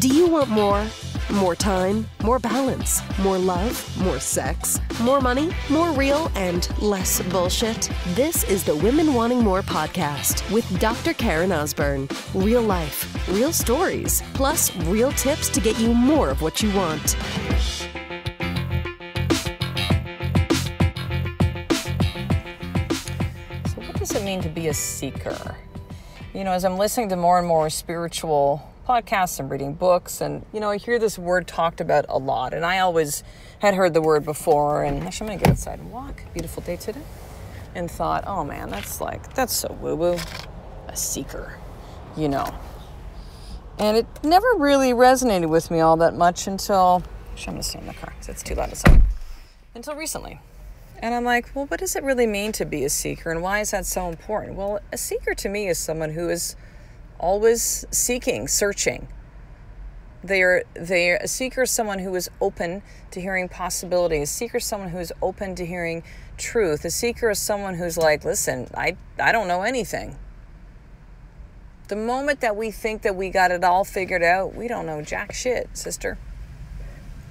Do you want more? More time, more balance, more love, more sex, more money, more real, and less bullshit? This is the Women Wanting More podcast with Dr. Karen Osborne. Real life, real stories, plus real tips to get you more of what you want. So what does it mean to be a seeker? You know, as I'm listening to more and more spiritual podcasts and reading books, and I hear this word talked about a lot, and I always had heard the word before, and actually I'm gonna get outside and walk. Beautiful day today. And thought, oh man, that's so woo-woo. A seeker, And it never really resonated with me all that much until, I'm gonna stay in the car because it's too loud outside. Until recently. And I'm like, well, what does it really mean to be a seeker, and why is that so important? Well, a seeker to me is someone who is always seeking, searching. A seeker is someone who is open to hearing possibilities. A seeker is someone who is open to hearing truth. A seeker is someone who's like, listen, I don't know anything. The moment that we think that we got it all figured out, we don't know jack shit, sister.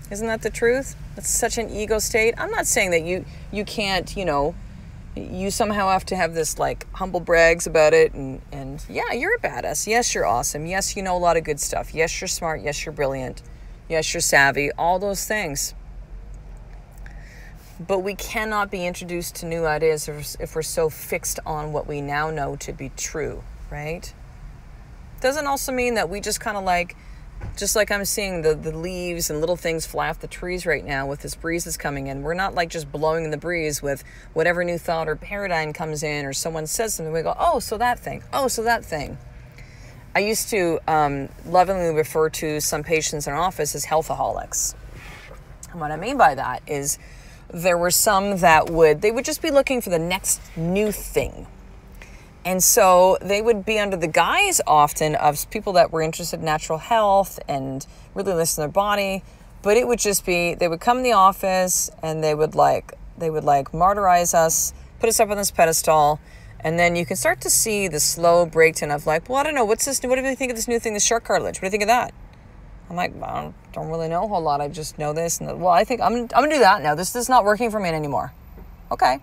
Isn't that the truth? That's such an ego state. I'm not saying that you can't, you somehow have to have this humble brags about it and yeah, you're a badass. Yes, you're awesome. Yes, you know a lot of good stuff. Yes, you're smart. Yes, you're brilliant. Yes, you're savvy. All those things. But we cannot be introduced to new ideas if we're so fixed on what we now know to be true, right? Doesn't also mean that we just kind of just like I'm seeing the leaves and little things fly off the trees right now with this breeze that's coming in. We're not just blowing in the breeze with whatever new thought or paradigm comes in, or someone says something. We go, oh, so that thing. Oh, so that thing. I used to lovingly refer to some patients in our office as healthaholics. And what I mean by that is there were some that they would just be looking for the next new thing. And so they would be under the guise often of people that were interested in natural health and really listen to their body. But it would just be, they would come in the office and they would martyrize us, put us up on this pedestal. And then you can start to see the slow breakdown of well, I don't know, what's this? What do you think of this new thing, the shark cartilage? What do you think of that? I'm like, I don't really know a whole lot. I just know this. And I think I'm going to do that now. This is not working for me anymore. Okay.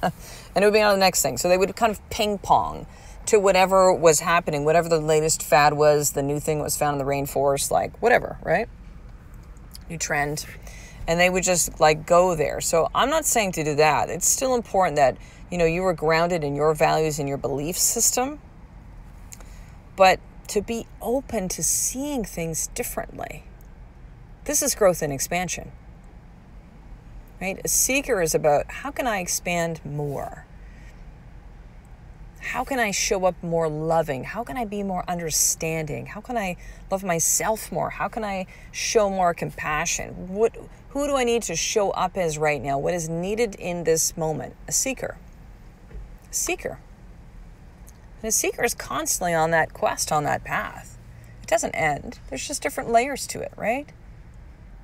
And it would be on the next thing. So they would kind of ping pong to whatever was happening, whatever the latest fad was, the new thing that was found in the rainforest, whatever, right? New trend. And they would just go there. So I'm not saying to do that. It's still important that, you were grounded in your values and your belief system. But to be open to seeing things differently. This is growth and expansion. Right? A seeker is about, how can I expand more? How can I show up more loving? How can I be more understanding? How can I love myself more? How can I show more compassion? Who do I need to show up as right now? What is needed in this moment? A seeker. A seeker. And a seeker is constantly on that quest, on that path. It doesn't end. There's just different layers to it, right?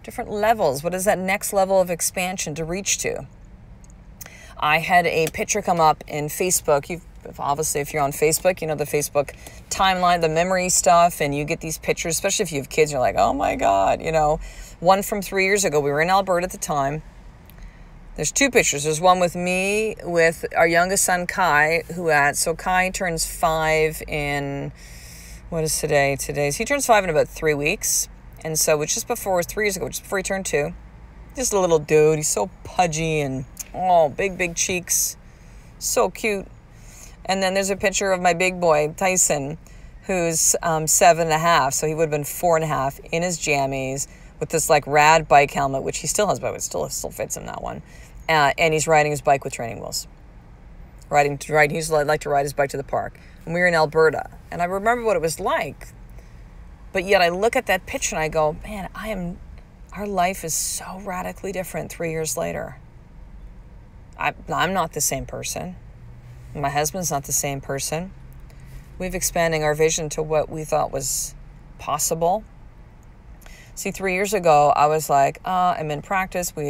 Different levels. What is that next level of expansion to reach to? I had a picture come up in Facebook. Obviously, if you're on Facebook, the Facebook timeline, the memory stuff, and you get these pictures, especially if you have kids, you're like, oh my God, One from 3 years ago, we were in Alberta at the time. There's two pictures. There's one with me, with our youngest son, Kai, so Kai turns 5 in, what is today? He turns 5 in about 3 weeks. And so it's just before, 3 years ago, just before he turned 2. Just a little dude. He's so pudgy and, big cheeks. So cute. And then there's a picture of my big boy, Tyson, who's 7.5. So he would have been 4.5 in his jammies with this rad bike helmet, which he still has, but it still fits him, that one. And he's riding his bike with training wheels. He used to like to ride his bike to the park. And we were in Alberta. And I remember what it was like. But yet I look at that picture and I go, man, our life is so radically different 3 years later. I'm not the same person. My husband's not the same person. We've expanding our vision to what we thought was possible. See, 3 years ago, I was like, I'm in practice. I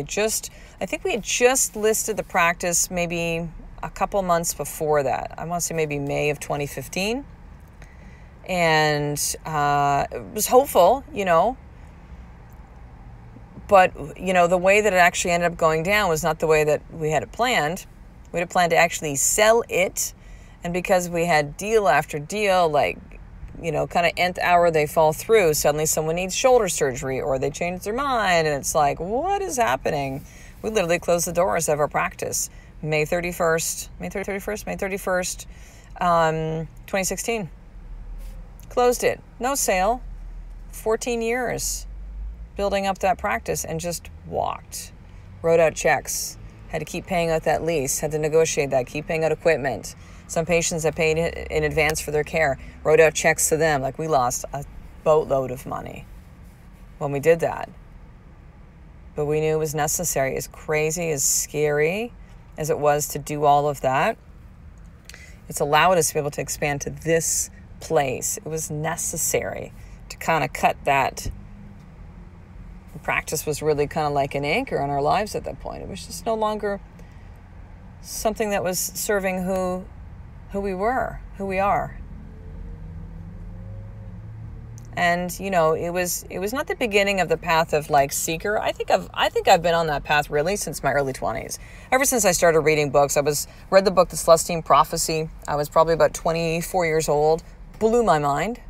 think we had just listed the practice maybe a couple months before that. I want to say maybe May of 2015. And it was hopeful, but, the way that it actually ended up going down was not the way that we had it planned. We had planned to actually sell it. And because we had deal after deal, like, kind of nth hour they fall through, suddenly someone needs shoulder surgery or they change their mind. And it's like, what is happening? We literally closed the doors of our practice May 31st, 2016. Closed it. No sale. 14 years building up that practice and just walked. Wrote out checks. Had to keep paying out that lease. Had to negotiate that. Keep paying out equipment. Some patients that paid in advance for their care. Wrote out checks to them. Like, we lost a boatload of money when we did that. But we knew it was necessary. As crazy, as scary as it was to do all of that, it's allowed us to be able to expand to this place. It was necessary to kind of cut that. The practice was really kind of like an anchor in our lives at that point. It was just no longer something that was serving who we were, who we are. And, it was not the beginning of the path of like seeker. I think I've been on that path really since my early 20s. Ever since I started reading books. Read the book, The Celestine Prophecy. I was probably about 24 years old. Blew my mind.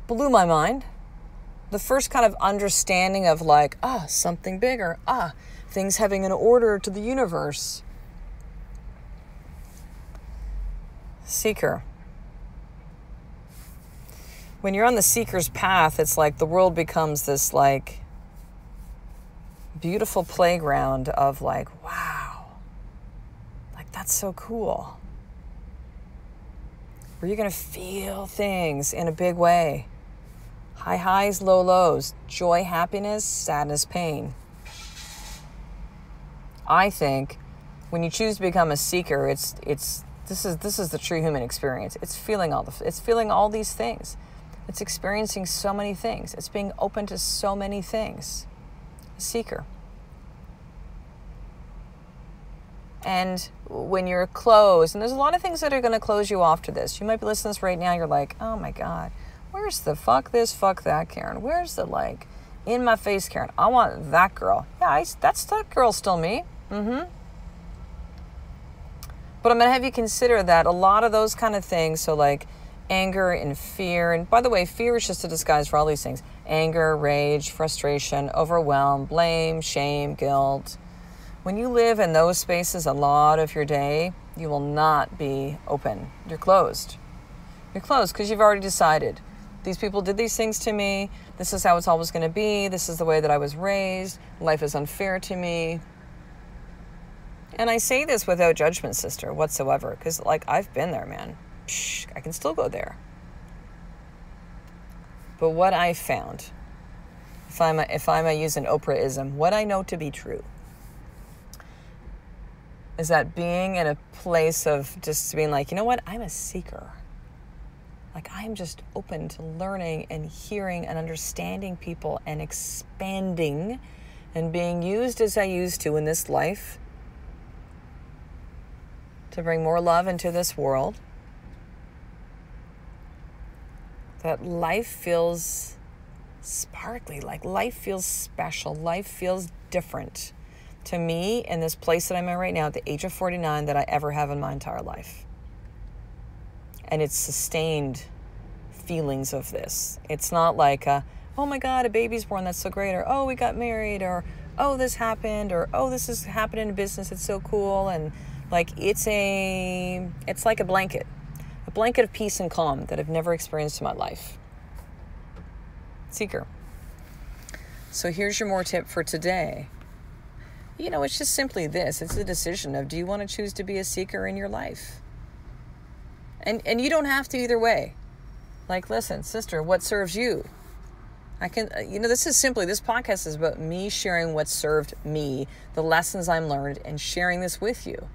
The first kind of understanding of like, something bigger. Things having an order to the universe. Seeker. When you're on the seeker's path, it's like the world becomes this like beautiful playground of like, wow, like that's so cool. Where you're going to feel things in a big way. High highs, low lows, joy, happiness, sadness, pain. I think when you choose to become a seeker, this is the true human experience. It's feeling all these things. It's experiencing so many things. It's being open to so many things. A seeker. And when you're closed, and there's a lot of things that are going to close you off to this. You might be listening to this right now. You're like, oh my God, where's the fuck this, fuck that, Karen? Where's the like, in my face, Karen? I want that girl. Yeah, that girl's still me. But I'm going to have you consider that a lot of those kind of things, so like anger and fear, and by the way, fear is just a disguise for all these things. Anger, rage, frustration, overwhelm, blame, shame, guilt. When you live in those spaces a lot of your day, you will not be open. You're closed. You're closed because you've already decided. These people did these things to me. This is how it's always going to be. This is the way that I was raised. Life is unfair to me. And I say this without judgment, sister, whatsoever, because like I've been there, man. I can still go there. But what I found, if I'm a use an Oprah-ism, what I know to be true is that being in a place of just being like, you know what, I'm a seeker. Like I'm just open to learning and hearing and understanding people and expanding and being used as I used to in this life to bring more love into this world. That life feels sparkly, like life feels special, life feels different to me in this place that I'm in right now at the age of 49 that I ever have in my entire life. And it's sustained feelings of this. It's not like, oh my God, a baby's born, that's so great, or oh, we got married, or oh, this happened, or oh, this is happening in business, it's so cool. And like, it's like a blanket of peace and calm that I've never experienced in my life. Seeker. So here's your more tip for today. It's just simply this. It's a decision of, do you want to choose to be a seeker in your life? And you don't have to either way. Like, listen, sister, what serves you? This podcast is about me sharing what served me, the lessons I'm learned, and sharing this with you.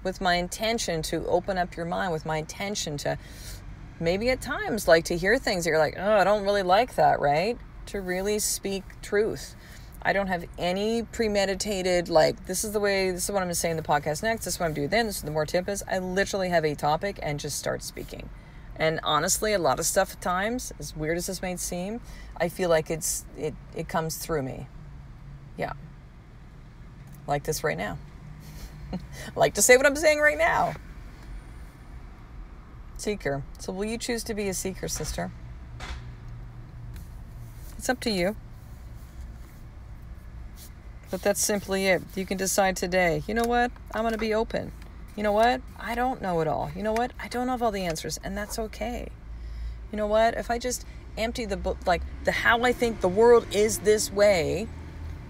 With my intention to open up your mind, with my intention to maybe at times like to hear things that you're like, oh, I don't really like that, right? To really speak truth. I don't have any premeditated, like, this is what I'm going to say in the podcast next, this is what I'm doing then, this is the more tip is. I literally have a topic and just start speaking. And honestly, a lot of stuff at times, as weird as this may seem, I feel like it comes through me. Yeah. Like this right now. Like to say what I'm saying right now. Seeker. So will you choose to be a seeker, sister? It's up to you. But that's simply it. You can decide today, you know what? I'm going to be open. You know what? I don't know it all. You know what? I don't have all the answers, and that's okay. You know what? If I just empty the book, like the how I think the world is this way,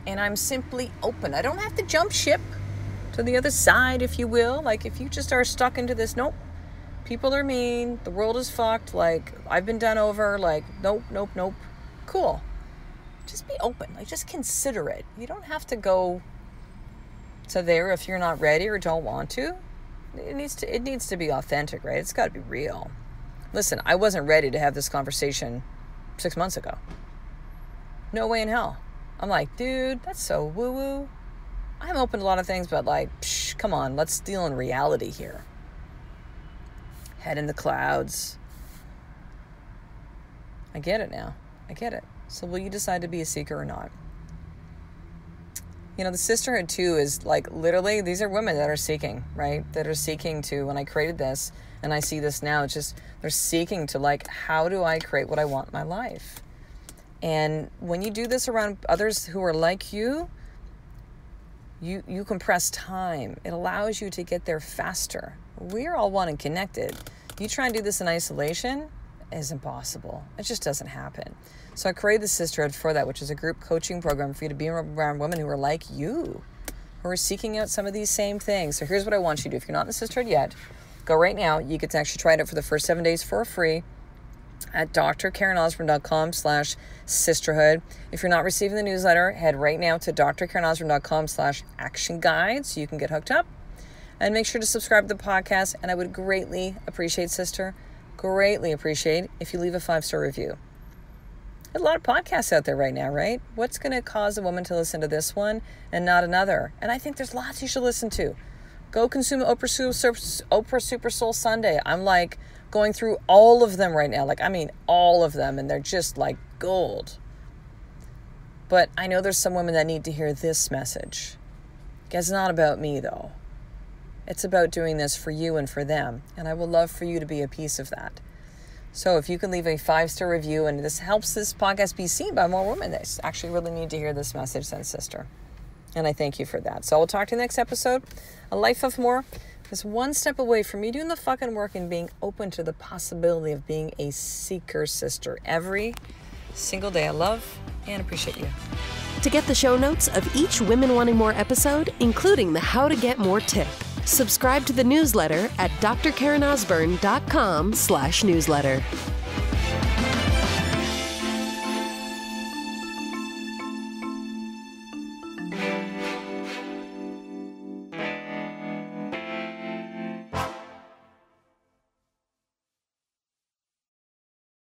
and I'm simply open. I don't have to jump ship to the other side, if you will. Like if you just are stuck into this, nope, people are mean, the world is fucked, like I've been done over, like nope. Cool. Just be open. Like just consider it. You don't have to go to there if you're not ready or don't want to. It needs to be authentic, right? It's got to be real. Listen, I wasn't ready to have this conversation 6 months ago. No way in hell. I'm like, dude, that's so woo-woo. I'm open to a lot of things, but like, come on, let's deal in reality here. Head in the clouds. I get it now. I get it. So will you decide to be a seeker or not? You know, the sisterhood too is like literally, these are women that are seeking, right? That are seeking to, when I created this and I see this now, it's just, they're seeking to like, how do I create what I want in my life? And when you do this around others who are like you compress time. It allows you to get there faster. We're all one and connected. You try and do this in isolation, it's impossible. It just doesn't happen. So I created the Sisterhood for that, which is a group coaching program for you to be around women who are like you, who are seeking out some of these same things. So here's what I want you to do. If you're not in the Sisterhood yet, go right now. You get to actually try it out for the first 7 days for free at drkarenosborne.com/sisterhood. If you're not receiving the newsletter, head right now to drkarenosborne.com/action guide so you can get hooked up. And make sure to subscribe to the podcast. And I would greatly appreciate, sister, greatly appreciate if you leave a 5-star review. There's a lot of podcasts out there right now, right? What's going to cause a woman to listen to this one and not another? And I think there's lots you should listen to. Go consume Oprah Super Soul Sunday. I'm like going through all of them right now. Like, I mean, all of them. And they're just like gold. But I know there's some women that need to hear this message. It's not about me, though. It's about doing this for you and for them. And I would love for you to be a piece of that. So if you can leave a 5-star review, and this helps this podcast be seen by more women that actually really need to hear this message, then sister. And I thank you for that. So I will talk to you next episode. A life of more is one step away from me doing the fucking work and being open to the possibility of being a seeker, sister, every single day. I love and appreciate you. To get the show notes of each Women Wanting More episode, including the How to Get More tip, subscribe to the newsletter at drkarenosborne.com/newsletter.